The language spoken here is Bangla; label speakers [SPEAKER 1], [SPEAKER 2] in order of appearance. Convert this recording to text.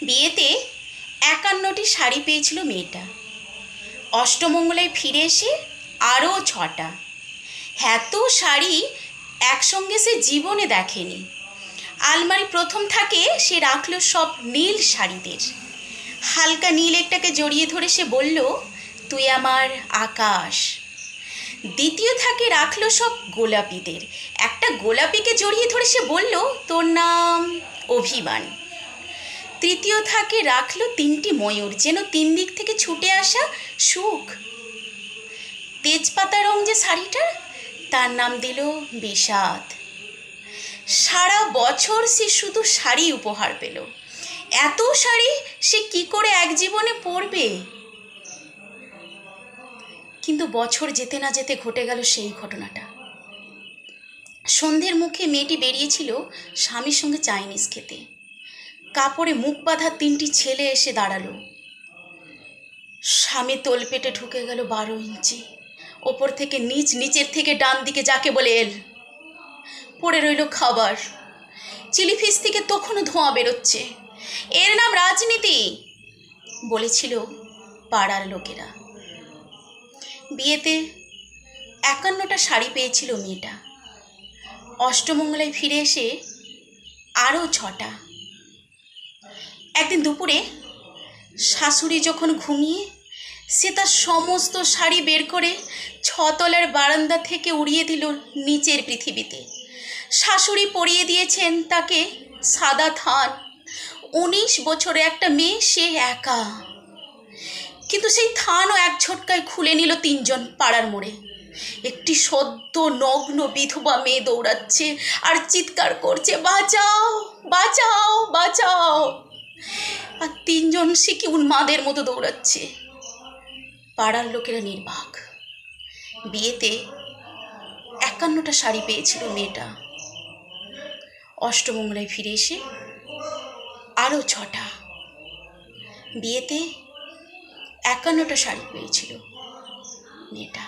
[SPEAKER 1] বিয়েতে ৫১টি শাড়ি পেয়েছিল মেয়েটা। অষ্টমঙ্গলায় ফিরে এসে আরও ৬টা। এত শাড়ি একসঙ্গে সে জীবনে দেখেনি। আলমারি প্রথম থাকে সে রাখল সব নীল শাড়িদের। হালকা নীল একটাকে জড়িয়ে ধরে সে বলল, তুই আমার আকাশ। দ্বিতীয় থাকে রাখলো সব গোলাপিদের। একটা গোলাপিকে জড়িয়ে ধরে সে বলল, তোর নাম অভিমান। তৃতীয় থাকে রাখলো ৩টি ময়ূর, যেন ৩ দিক থেকে ছুটে আসা সুখ। তেজপাতা রং যে শাড়িটা, তার নাম দিল বিষাদ। সারা বছর সে শুধু শাড়ি উপহার পেল। এত শাড়ি সে কি করে এক জীবনে পরবে? কিন্তু বছর যেতে না যেতে ঘটে গেল সেই ঘটনাটা। সন্ধ্যের মুখে মেয়েটি বেরিয়েছিল স্বামীর সঙ্গে চাইনিজ খেতে। কাপড়ে মুখ বাঁধা ৩টি ছেলে এসে দাঁড়ালো। স্বামী তোলপেটে ঢুকে গেল ১২ ইঞ্চি। ওপর থেকে নিচ, নিচের থেকে ডান দিকে যাকে বলে এল। পড়ে রইল খাবার। চিলি ফিশ থেকে তখনও ধোঁয়া বেরোচ্ছে। এর নাম রাজনীতি, বলেছিল পাড়ার লোকেরা। বিয়েতে ৫১টা শাড়ি পেয়েছিল মেয়েটা। অষ্টমঙ্গলায় ফিরে এসে আরও ৬টা। একদিন দুপুরে শাশুড়ি যখন ঘুমিয়ে, সে তার সমস্ত শাড়ি বের করে ৬তলার বারান্দা থেকে উড়িয়ে দিল নিচের পৃথিবীতে। শাশুড়ি পরিয়ে দিয়েছেন তাকে সাদা থান। ১৯ বছরে একটা মেয়ে, সে একা। কিন্তু সেই থানও এক ঝটকায় খুলে নিল ৩জন পাড়ার মোড়ে। একটি সদ্য নগ্ন বিধবা মেয়ে দৌড়াচ্ছে আর চিৎকার করছে, বাঁচাও বাঁচাও বাঁচাও। আর ৩জন সে কি উন্মাদের মতো দৌড়াচ্ছে। পাড়ার লোকেরা নির্বাক। বিয়েতে ৫১টা শাড়ি পেয়েছিল মেয়েটা। অষ্টমঙ্গলায় ফিরে এসে আরও ৬টা। বিয়েতে ৫১টা শাড়ি পেয়েছিল মেয়েটা।